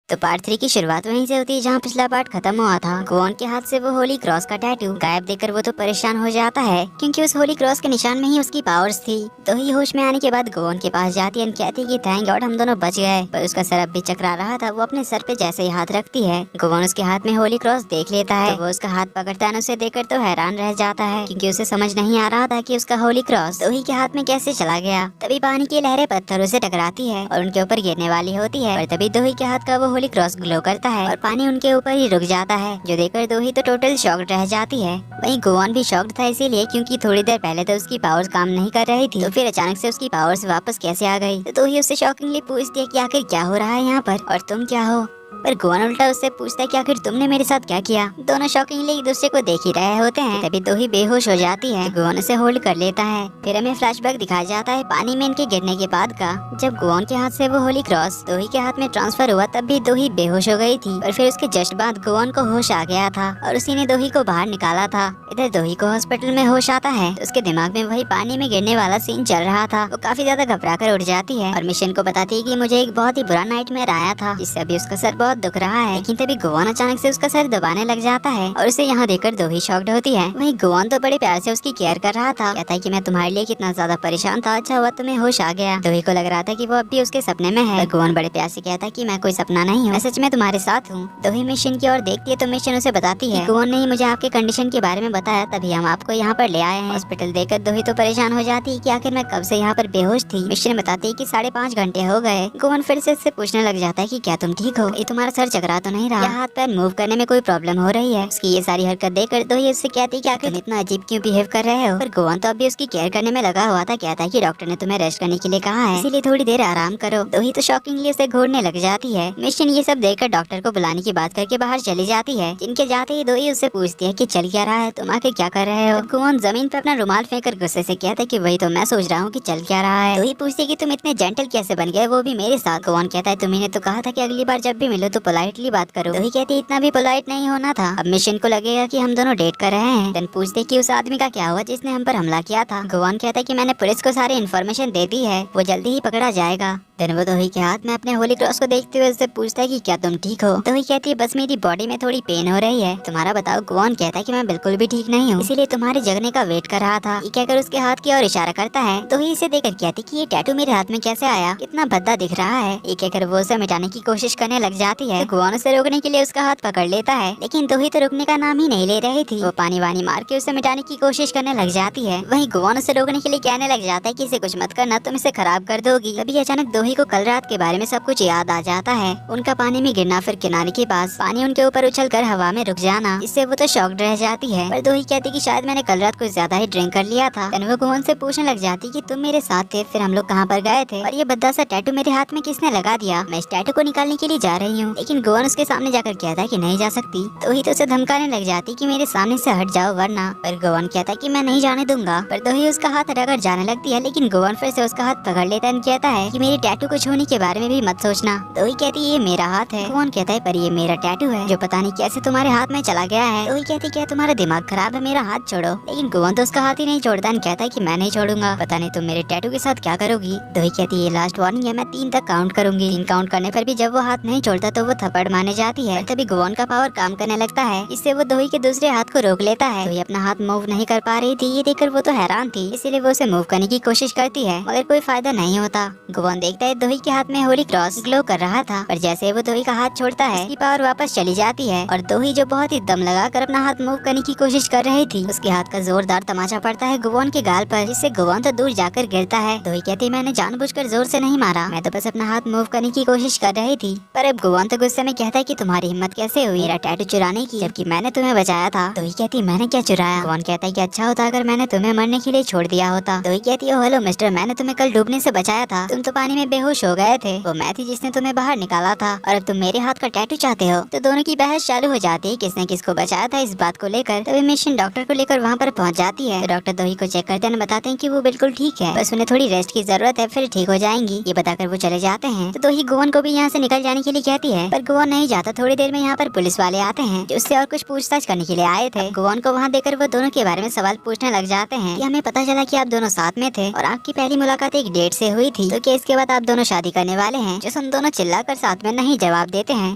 तो पार्ट 3 की शुरुआत वहीं से होती है जहाँ पिछला पार्ट खत्म हुआ था। गोवन के हाथ से वो होली क्रॉस का टैटू गायब देखकर वो तो परेशान हो जाता है, क्योंकि उस होली क्रॉस के निशान में ही उसकी पावर्स थी। तो ही होश में आने के बाद गोवन के पास जाती है और कहती है कि थैंक गॉड हम दोनों बच गए। पर उसका सर अब भी चकरा रहा था। वो अपने सर पे जैसे ही हाथ रखती है, गोवन उसके हाथ में होली क्रॉस देख लेता है। तो वो उसका हाथ पकड़ता है, उसे देखकर तो हैरान रह जाता है, क्योंकि उसे समझ नहीं आ रहा था कि उसका होली क्रॉस दोही के हाथ में कैसे चला गया। तभी पानी की लहरें पत्थरों से टकराती है और उनके ऊपर गिरने वाली होती है। और तभी दोही के हाथ का वो होली क्रॉस ग्लो करता है और पानी उनके ऊपर ही रुक जाता है, जो देखकर दोही तो टोटल शॉक्ड रह जाती है। वहीं गोवन भी शॉक्ड था, इसीलिए क्योंकि थोड़ी देर पहले तो उसकी पावर्स काम नहीं कर रही थी, तो फिर अचानक से उसकी पावर्स वापस कैसे आ गई। तो दोही उससे शॉकिंगली पूछती है कि आखिर क्या हो रहा है यहाँ पर और तुम क्या हो। पर गोवन उल्टा उससे पूछता है कि आखिर तुमने मेरे साथ क्या किया। दोनों शॉकिंगली एक दूसरे को देख ही रहे होते हैं। तभी दोही बेहोश हो जाती है, तो गोवन उसे होल्ड कर लेता है। फिर हमें फ्लैशबैक दिखाया जाता है पानी में इनके गिरने के बाद का, जब गोवन के हाथ से वो होली क्रॉस दोही के हाथ में ट्रांसफर हुआ तब भी दोही बेहोश हो गई थी। और फिर उसके जस्ट बाद गोवन को होश आ गया था और उसी ने दोही को बाहर निकाला था। इधर दोही को हॉस्पिटल में होश आता है तो उसके दिमाग में वही पानी में गिरने वाला सीन चल रहा था। वो काफी ज्यादा घबरा कर उठ जाती है और मिशन को बताती है कि मुझे एक बहुत ही बुरा नाइटमेयर आया था, जिससे अभी उसका सर बहुत दुख रहा है। लेकिन तभी गोवन अचानक से उसका सर दबाने लग जाता है और उसे यहाँ देखकर दोही शॉक्ड होती है। वहीं गोवन तो बड़े प्यार से उसकी केयर कर रहा था, कहता है कि मैं तुम्हारे लिए कितना ज्यादा परेशान था, अच्छा हुआ तुम्हें होश आ गया। दोही को लग रहा था कि वो अब भी उसके सपने में है। गोवन बड़े प्यार से कहता है कि मैं कोई सपना नहीं हूँ, मैं सच में तुम्हारे साथ हूँ। दोही मिशन की ओर देखती है तो मिशन उसे बताती है गोवन ने ही मुझे आपके कंडीशन के बारे में बताया, तभी हम आपको यहाँ पर ले आए हैं। हॉस्पिटल देखकर दोही तो परेशान हो जाती है कि आखिर मैं कब से यहाँ पर बेहोश थी। मिशन बताती है कि 5.5 घंटे हो गए। गोवन फिर से उससे पूछने लग जाता है कि क्या तुम ठीक हो, ये तुम्हारा सर चकरा तो नहीं रहा, हाथ पैर मूव करने में कोई प्रॉब्लम हो रही है। उसकी ये सारी हरकत देखकर दोही उससे कहती है कि आखिर तुम इतना अजीब क्यों बिहेव कर रहे हो। पर गोवन तो अभी उसकी केयर करने में लगा हुआ था, कहता है कि डॉक्टर ने तुम्हें रेस्ट करने के लिए कहा है, इसीलिए थोड़ी देर आराम करो। दोही तो शॉकिंगली उसे घूरने लग जाती है। मिशन ये सब देखकर डॉक्टर को बुलाने की बात करके बाहर चली जाती है। जिनके जाते ही दोही उससे पूछती है कि चल क्या रहा है, तुम आके क्या कर रहे हो। गोवन जमीन पर अपना रुमाल फेंककर गुस्से से कहता है कि वही तो मैं सोच रहा हूँ कि चल क्या रहा है। दोही पूछती है कि तुम इतने जेंटल कैसे बन गए, वो भी मेरे साथ। गोवन कहता है तुम्ही ने तो कहा था कि अगली बार जब भी मिलो तो पोलाइटली बात करो। दोही कहती है इतना भी पोलाइट नहीं होना था, अब मिशन को लगेगा कि हम दोनों डेट कर रहे हैं। देन पूछते कि उस आदमी का क्या हुआ जिसने हम पर हमला किया था। गोवन कहता है कि मैंने पुलिस को सारी इन्फॉर्मेशन दे दी है, वो जल्दी ही पकड़ा जाएगा। देन वो दोही के हाथ में अपने होली क्रॉस को देखते हुए उससे पूछता है कि क्या तुम ठीक हो। दोही कहती है बस मेरी बॉडी में थोड़ी पेन हो रही है, तुम्हारा बताओ। गोवन कहता है कि मैं बिल्कुल भी ठीक नहीं हूँ, इसीलिए तुम्हारे जगने का वेट कर रहा था। ये कहकर उसके हाथ की ओर इशारा करता है। दोही इसे देखकर कहती कि ये टैटू मेरे हाथ में कैसे आया, कितना भद्दा दिख रहा है। ये कहकर वो उसे मिटाने की कोशिश करने लग जाती है। गोवन उसे रोकने के लिए उसका हाथ पकड़ लेता है, लेकिन दोही तो रुकने का नाम ही नहीं ले रही थी। वो पानी वानी मार के उसे मिटाने की कोशिश करने लग जाती है। वहीं गोवन उसे रोकने के लिए कहने लग जाता है कि इसे कुछ मत करना, तुम इसे खराब कर दोगी। तभी अचानक दोही को कल रात के बारे में सब कुछ याद आ जाता है। उनका पानी में गिरना, फिर किनारे के पास पानी उनके ऊपर उछलकर हवा में रुक जाना, इससे वो तो शॉक्ड रह जाती है। पर दोही कहती कि शायद मैंने कल रात कुछ ज्यादा ही ड्रिंक कर लिया था। वो गोवन से पूछने लग जाती कि तुम मेरे साथ थे, फिर हम लोग कहाँ पर गए थे, और ये भद्दा सा टैटू मेरे हाथ में किसने लगा दिया। मैं इस टैटू को निकालने के लिए जा रही हूँ, लेकिन गोवन उसके सामने जाकर कहता है कि नहीं जा सकती। दोही तो उसे धमकाने लग जाती कि मेरे सामने से हट जाओ वरना। पर गोवन कहता है कि मैं नहीं जाने दूंगा। पर दोही उसका हाथ हटाकर जाने लगती है, लेकिन गोवन फिर से उसका हाथ पकड़ लेता है, कहता है कि मेरे टैटू को छूने के बारे में भी मत सोचना। दोही कहती है ये मेरा हाथ है। गोवन कहता है पर ये मेरा टैटू है जो पता नहीं कैसे तुम्हारे हाथ में चला गया है। दोही कहती क्या तुम्हारा दिमाग खराब है, मेरा हाथ छोड़ो। लेकिन गोवन तो उसका हाथ ही नहीं छोड़ता, कहता है कि मैं नहीं छोड़ूंगा, पता नहीं तुम मेरे टैटू के साथ क्या करोगी। दोही कहती है ये लास्ट वार्निंग है, मैं 3 तक काउंट करूंगी। 3 काउंट करने पर भी जब वो हाथ नहीं छोड़ता तो वो थप्पड़ मारने जाती है। तभी गोवन का पावर काम करने लगता है, इससे वो दोही के दूसरे हाथ को रोक लेता है। दोही अपना हाथ मूव नहीं कर पा रही थी, ये देखकर वो तो हैरान थी, इसीलिए वो उसे मूव करने की कोशिश करती है, मगर कोई फायदा नहीं होता। गोवन देखता है दोही के हाथ में होली क्रॉस ग्लो कर रहा था, पर जैसे वो दोही का हाथ छोड़ता है उसकी पावर वापस चली जाती है और दोही जो बहुत ही दम लगाकर अपना हाथ मूव करने की कोशिश कर रही थी, उसके हाथ का जोरदार तमाचा पड़ता है गोवन के गाल पर, जिससे गोवन तो दूर जाकर गिरता है। दोही कहती मैंने जानबूझकर जोर से नहीं मारा, मैं तो बस अपना हाथ मूव करने की कोशिश कर रही थी। पर अब गोवन तो गुस्से में कहता है कि तुम्हारी हिम्मत कैसे हुई मेरा टैटू चुराने की, जबकि मैंने तुम्हें बचाया था। दोही कहती मैंने क्या चुराया। गोवन कहता है कि अच्छा होता अगर मैंने तुम्हें मरने के लिए छोड़ दिया होता। दोही कहती है हेलो मिस्टर, मैंने तुम्हें कल डूबने से बचाया था, तुम तो पानी में बेहोश हो गए थे, वो मैं थी जिसने तुम्हें बाहर निकाला था, और अब तुम मेरे हाथ का टैटू चाहते हो। तो दोनों की बहस चालू हो जाती है किसने किसको बचाया था इस बात को लेकर। तभी मिशन डॉक्टर को लेकर वहाँ पर पहुँच जाती है। तो डॉक्टर दोही को चेक करते हैं, बताते हैं कि वो बिल्कुल ठीक है, बस उन्हें थोड़ी रेस्ट की जरूरत है, फिर ठीक हो जाएंगी। ये बताकर वो चले जाते हैं। तो दोही गोवन को भी यहाँ से निकल जाने के लिए कहती जाती है, पर गोवन नहीं जाता। थोड़ी देर में यहाँ पर पुलिस वाले आते हैं जो उससे और कुछ पूछताछ करने के लिए आए थे। गोवन को वहाँ देखकर वो दोनों के बारे में सवाल पूछने लग जाते हैं कि हमें पता चला कि आप दोनों साथ में थे और आपकी पहली मुलाकात एक डेट से हुई थी, तो क्या इसके बाद आप दोनों शादी करने वाले हैं? जोसन दोनों चिल्लाकर साथ में नहीं जवाब देते हैं।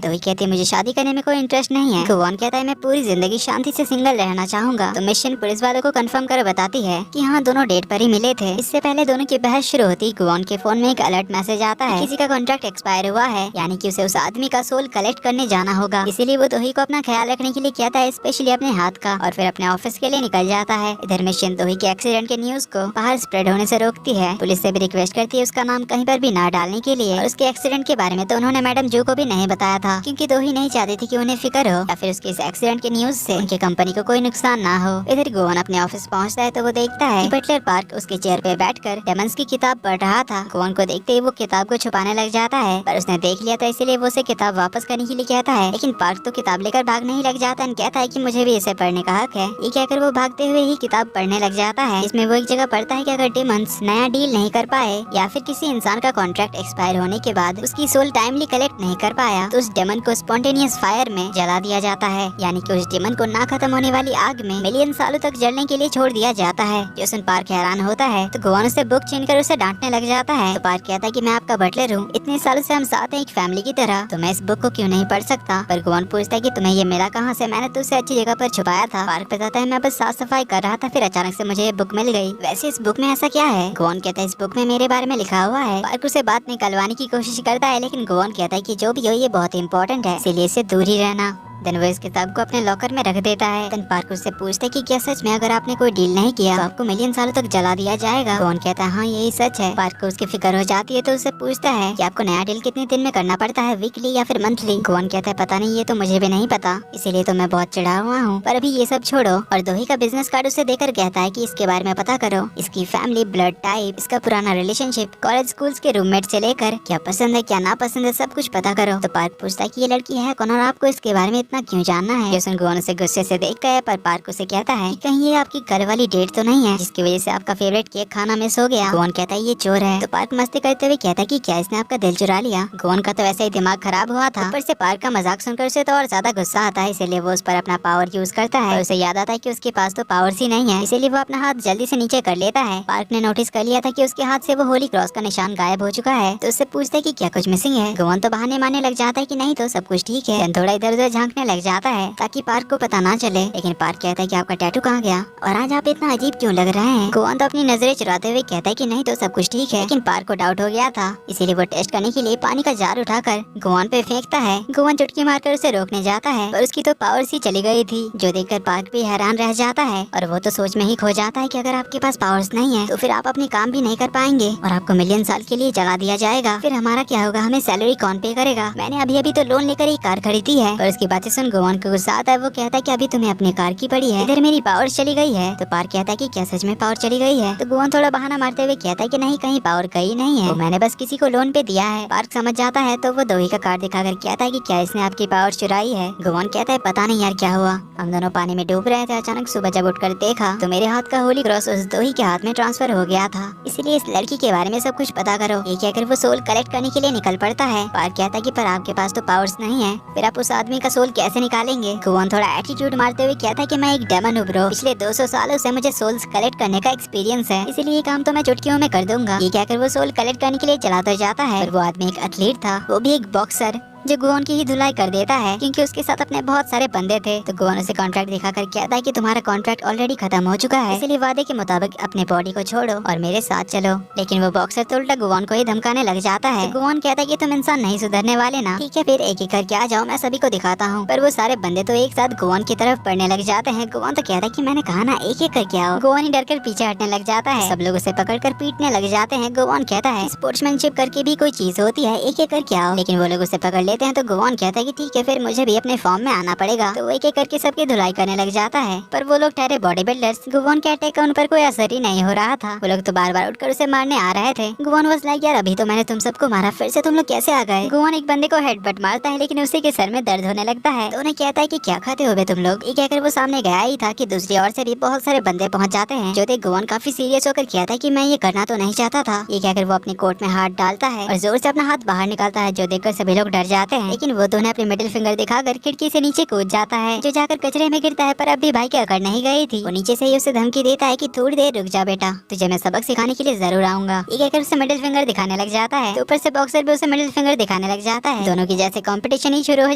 तो वही कहती है मुझे शादी करने में कोई इंटरेस्ट नहीं है। गोवन कहता है मैं पूरी जिंदगी शांति से सिंगल रहना चाहूंगा। तो मिशन पुलिस वालों को कंफर्म कर बताती है कि हाँ दोनों डेट पर ही मिले थे। इससे पहले दोनों की बहस शुरू होती गोवन के फोन में एक अलर्ट मैसेज आता है किसी का कॉन्ट्रैक्ट एक्सपायर हुआ है, यानी कि उसे उस आदमी का सोल कलेक्ट करने जाना होगा। इसीलिए वो दोही को अपना ख्याल रखने के लिए कहता है, स्पेशली अपने हाथ का, और फिर अपने ऑफिस के लिए निकल जाता है। इधर मिशन दोही के एक्सीडेंट के न्यूज को बाहर स्प्रेड होने से रोकती है। पुलिस से भी रिक्वेस्ट करती है उसका नाम कहीं पर भी ना डालने के लिए। और उसके एक्सीडेंट के बारे में तो उन्होंने मैडम जो को भी नहीं बताया था, क्योंकि दोही नहीं चाहती थी कि उन्हें फिक्र हो या फिर उसके इस एक्सीडेंट के न्यूज से उनकी कंपनी को कोई नुकसान ना हो। इधर गोवन अपने ऑफिस पहुंचता है तो वो देखता है कि बटलर पार्क उसके चेयर पे बैठकर डेमंस की किताब पढ़ रहा था। गोवन को देखते ही वो किताब को छुपाने लग जाता है, पर उसने देख लिया था इसीलिए वो उसे किताब वापस करने के लिए कहता है। लेकिन पार्क तो किताब लेकर भागने ही लग जाता है, कहता है कि मुझे भी इसे पढ़ने का हक है। ये कहकर वो भागते हुए ही किताब पढ़ने लग जाता है। इसमें वो एक जगह पढ़ता है कि अगर डेमंस नया डील नहीं कर पाए या फिर किसी इंसान का कॉन्ट्रैक्ट एक्सपायर होने के बाद उसकी सोल टाइमली कलेक्ट नहीं कर पाया तो उस डेमन को स्पॉन्टेनियस फायर में जला दिया जाता है, यानी कि उस डेमन को ना खत्म होने वाली आग में मिलियन सालों तक जलने के लिए छोड़ दिया जाता है। जोसन पार्क हैरान होता है तो गोवन उसे बुक छीनकर उसे डांटने लग जाता है। तो पार्क कहता है कि मैं आपका बटलर हूँ, इतने सालों से हम साथ हैं एक फैमिली की तरह, तो मैं इस बुक को क्यों नहीं पढ़ सकता? पर गोवन पूछता है कि तुम्हें ये मिला कहाँ से? मैंने तो उसे अच्छी जगह पर छुपाया था। पार्क बताता है मैं बस साफ सफाई कर रहा था, फिर अचानक से मुझे ये बुक मिल गई। वैसे इस बुक में ऐसा क्या है? गोवन कहता है इस बुक में मेरे बारे में लिखा हुआ है। पार्क उसे बात निकलवाने की कोशिश करता है, लेकिन गोवन कहता है कि जो भी हो ये बहुत इंपॉर्टेंट है, इसीलिए इससे दूर ही रहना। देन वो इस किताब को अपने लॉकर में रख देता है। देन पार्क उससे पूछता है कि क्या सच में अगर आपने कोई डील नहीं किया तो आपको मिलियन सालों तक जला दिया जाएगा? गोवन कहता है हाँ यही सच है। पार्क को उसकी फिक्र हो जाती है तो उससे पूछता है कि आपको नया डील कितने दिन में करना पड़ता है, वीकली या फिर मंथली? गोवन कहता है पता नहीं, ये तो मुझे भी नहीं पता, इसीलिए तो मैं बहुत चिढ़ा हुआ हूँ। पर अभी ये सब छोड़ो और दोही का बिजनेस कार्ड उसे देकर कहता है कि इसके बारे में पता करो, इसकी फैमिली, ब्लड टाइप, इसका पुराना रिलेशनशिप, कॉलेज स्कूल के रूममेट से लेकर क्या पसंद है क्या ना पसंद है सब कुछ पता करो। तो पार्क पूछता है कि ये लड़की है कौन और आपको इसके बारे में इतना क्यों जानना है? जोसन गोवन उसे गुस्से से देखता है, पर पार्क उसे कहता है कि कहीं ये आपकी कल वाली डेट तो नहीं है जिसकी वजह से आपका फेवरेट केक खाना मिस हो गया? गोवन कहता है ये चोर है। तो पार्क मस्ती करते हुए कहता है कि क्या इसने आपका दिल चुरा लिया? गोवन का तो वैसे ही दिमाग खराब हुआ था, ऊपर से पार्क का मजाक सुनकर उसे तो और ज्यादा गुस्सा आता है, इसलिए वो उस पर अपना पावर यूज करता है। उसे याद आता है कि उसके पास तो पावर्स ही नहीं है, इसीलिए वो अपना हाथ जल्दी से नीचे कर लेता है। पार्क ने नोटिस कर लिया था कि उसके हाथ से वो होली क्रॉस का निशान गायब हो चुका है, तो उससे पूछता है कि क्या कुछ मिसिंग है? गोवन तो बहाने मारने लग जाता है कि नहीं तो सब कुछ ठीक है। थोड़ा इधर उधर झांकने लग जाता है ताकि पार्क को पता ना चले, लेकिन पार्क कहता है कि आपका टैटू कहाँ गया और आज आप इतना अजीब क्यों लग रहे हैं? गोवन तो अपनी नजरें चुराते हुए कहता है कि नहीं तो सब कुछ ठीक है, लेकिन पार्क को डाउट हो गया था, इसीलिए वो टेस्ट करने के लिए पानी का जार उठाकर गोवन पे फेंकता है। गोवन चुटकी मारकर उसे रोकने जाता है पर उसकी तो पावर्स ही चली गई थी, जो देखकर पार्क भी हैरान रह जाता है और वो तो सोच में ही खो जाता है कि अगर आपके पास पावर्स नहीं है तो फिर आप अपने काम भी नहीं कर पाएंगे और आपको मिलियन साल के लिए जला दिया जाएगा। फिर हमारा क्या होगा? हमें सैलरी कौन पे करेगा? मैंने अभी अभी तो लोन लेकर एक कार खरीदी है। और उसकी बातें सुन गोवन को गुस्सा आता है, वो कहता है कि अभी तुम्हें अपनी कार की पड़ी है, इधर मेरी पावर चली गई है। तो पार्क कहता है कि क्या सच में पावर चली गई है? तो गोवन थोड़ा बहाना मारते हुए कहता है कि नहीं कहीं पावर गई नहीं है, तो मैंने बस किसी को लोन पे दिया है। पार्क समझ जाता है तो वो दोही का कार्ड दिखाकर कहता है कि क्या इसने आपकी पावर चुराई है? गोवन कहता है पता नहीं यार क्या हुआ, हम दोनों पानी में डूब रहे थे, अचानक सुबह जब उठकर देखा तो मेरे हाथ का होली क्रॉस उस दोही के हाथ में ट्रांसफर हो गया था, इसीलिए इस लड़की के बारे में सब कुछ पता करो। ये कहकर वो सोल कलेक्ट करने के लिए निकल पड़ता है। पार्क कहता है कि पर आपके पास तो पावर्स नहीं है, फिर आप उस आदमी का सोल कैसे निकालेंगे? गोवन थोड़ा एटीट्यूड मारते हुए कहता है कि मैं एक डेमन हूँ ब्रो, पिछले 200 सालों से मुझे सोल्स कलेक्ट करने का एक्सपीरियंस है, इसीलिए ये काम तो मैं चुटकियों में कर दूंगा। ये कहकर वो सोल कलेक्ट करने के लिए चला तो जाता है, पर वो आदमी एक एथलीट था, वो भी एक बॉक्सर, जो गोवन की ही धुलाई कर देता है क्योंकि उसके साथ अपने बहुत सारे बंदे थे। तो गोवन उसे कॉन्ट्रैक्ट दिखाकर कहता है कि तुम्हारा कॉन्ट्रैक्ट ऑलरेडी खत्म हो चुका है, इसलिए वादे के मुताबिक अपने बॉडी को छोड़ो और मेरे साथ चलो। लेकिन वो बॉक्सर तो उल्टा गोवन को ही धमकाने लग जाता है। तो गोवन कहता है कि तुम इंसान नहीं सुधरने वाले ना, ठीक है फिर एक एक करके आ जाओ, मैं सभी को दिखाता हूँ। पर वो सारे बंदे तो एक साथ गोवन की तरफ पड़ने लग जाते हैं। गोवन तो कहता है कि मैंने कहा ना एक एक करके आओ। गोवन ही डरकर पीछे हटने लग जाता है, सब लोग उसे पकड़कर पीटने लग जाते हैं। गोवन कहता है स्पोर्ट्समैनशिप करके भी कोई चीज होती है, एक एक करके आओ। लेकिन वो लोग उसे पकड़ लेते हैं तो गोवन कहता है कि ठीक है फिर मुझे भी अपने फॉर्म में आना पड़ेगा। तो वो एक एक करके सबकी धुलाई करने लग जाता है, पर वो लोग ठहरे बॉडी बिल्डर्स, गोवन के अटैक का उन पर कोई असर ही नहीं हो रहा था। वो लोग तो बार बार उठकर उसे मारने आ रहे थे। गोवन वाज लाइक यार अभी तो मैंने तुम सबको मारा, फिर से तुम लोग कैसे आ गए? गोवन एक बंदे को हेडबट मारता है, लेकिन उसी के सर में दर्द होने लगता है। तो उन्हें कहता है कि क्या खाते हो बे तुम लोग? ये कहकर वो सामने गया ही था कि दूसरी ओर से भी बहुत सारे बंदे पहुंच जाते हैं, जो देख गोवन काफी सीरियस होकर कहता है कि मैं ये करना तो नहीं चाहता था। ये कहकर वो अपनी कोट में हाथ डालता है और जोर से अपना हाथ बाहर निकालता है, जो देखकर सभी लोग डर जाते हैं, लेकिन वो दोनों अपने मिडिल फिंगर दिखाकर खिड़की से नीचे कूद जाता है, जो जाकर कचरे में गिरता है। पर अब भी भाई की अकड़ नहीं गई थी। वो नीचे से ही उसे धमकी देता है कि थोड़ी देर रुक जा बेटा, तुझे मैं सबक सिखाने के लिए जरूर आऊंगा। ये कहकर उसे मिडिल फिंगर दिखाने लग जाता है, तो ऊपर से बॉक्सर भी उसे मिडिल फिंगर दिखाने लग जाता है। दोनों की जैसे कंपटीशन ही शुरू हो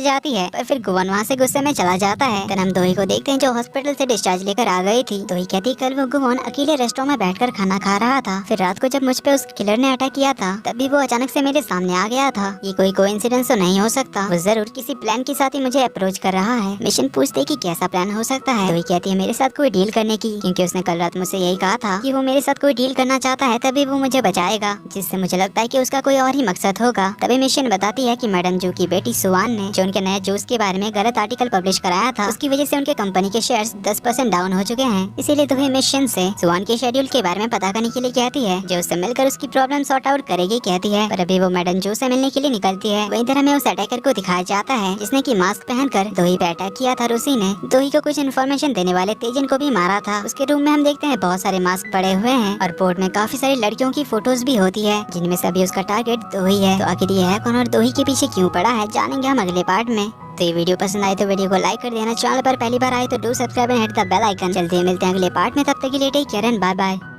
जाती है। पर फिर गुवन वहाँ से गुस्से में चला जाता है। तब हम दोही को देखते हैं जो हॉस्पिटल से डिस्चार्ज लेकर आ गई थी। दोही कहती कल वो गुवन अकेले रेस्टोरेंट में बैठकर खाना खा रहा था। फिर रात को जब मुझ पे उस किलर ने अटैक किया था, तभी वो अचानक से मेरे सामने आ गया था। ये कोई कोइंसिडेंस तो नहीं हो सकता, वो जरूर किसी प्लान के साथ ही मुझे अप्रोच कर रहा है। मिशन पूछते कि कैसा प्लान हो सकता है। दोही कहती है मेरे साथ कोई डील करने की, क्योंकि उसने कल रात मुझसे यही कहा था कि वो मेरे साथ कोई डील करना चाहता है, तभी वो मुझे बचाएगा, जिससे मुझे लगता है कि उसका कोई और ही मकसद होगा। तभी मिशन बताती है कि मैडम जू की बेटी सुवान ने जो उनके नए जूस के बारे में गलत आर्टिकल पब्लिश कराया था, उसकी वजह से उनके कंपनी के शेयर्स 10% डाउन हो चुके हैं। इसीलिए दोही मिशन से सुवान के शेड्यूल के बारे में पता करने के लिए कहती है, जो उससे मिलकर उसकी प्रॉब्लम सॉर्ट आउट करेगी कहती है। पर अभी वो मैडम जू से मिलने के लिए निकलती है। वहीं तरह में उस अटैकर को दिखाया जाता है जिसने की मास्क पहनकर दोही पे अटैक किया था। उसी ने दोही को कुछ इन्फॉर्मेशन देने वाले तेजन को भी मारा था। उसके रूम में हम देखते हैं बहुत सारे मास्क पड़े हुए हैं और बोर्ड में काफी सारी लड़कियों की फोटोज भी होती है, जिनमें से अभी उसका टारगेट दोही है। तो आखिर ये है कौन और दोही के पीछे क्यों पड़ा है, जानेंगे हम अगले पार्ट में। तो ये वीडियो पसंद आए तो वीडियो को लाइक कर देना, चैनल पर पहली बार आए तो do subscribe and hit the bell icon. जल्दी मिलते हैं अगले पार्ट में, तब तक के लिए take care and bye bye.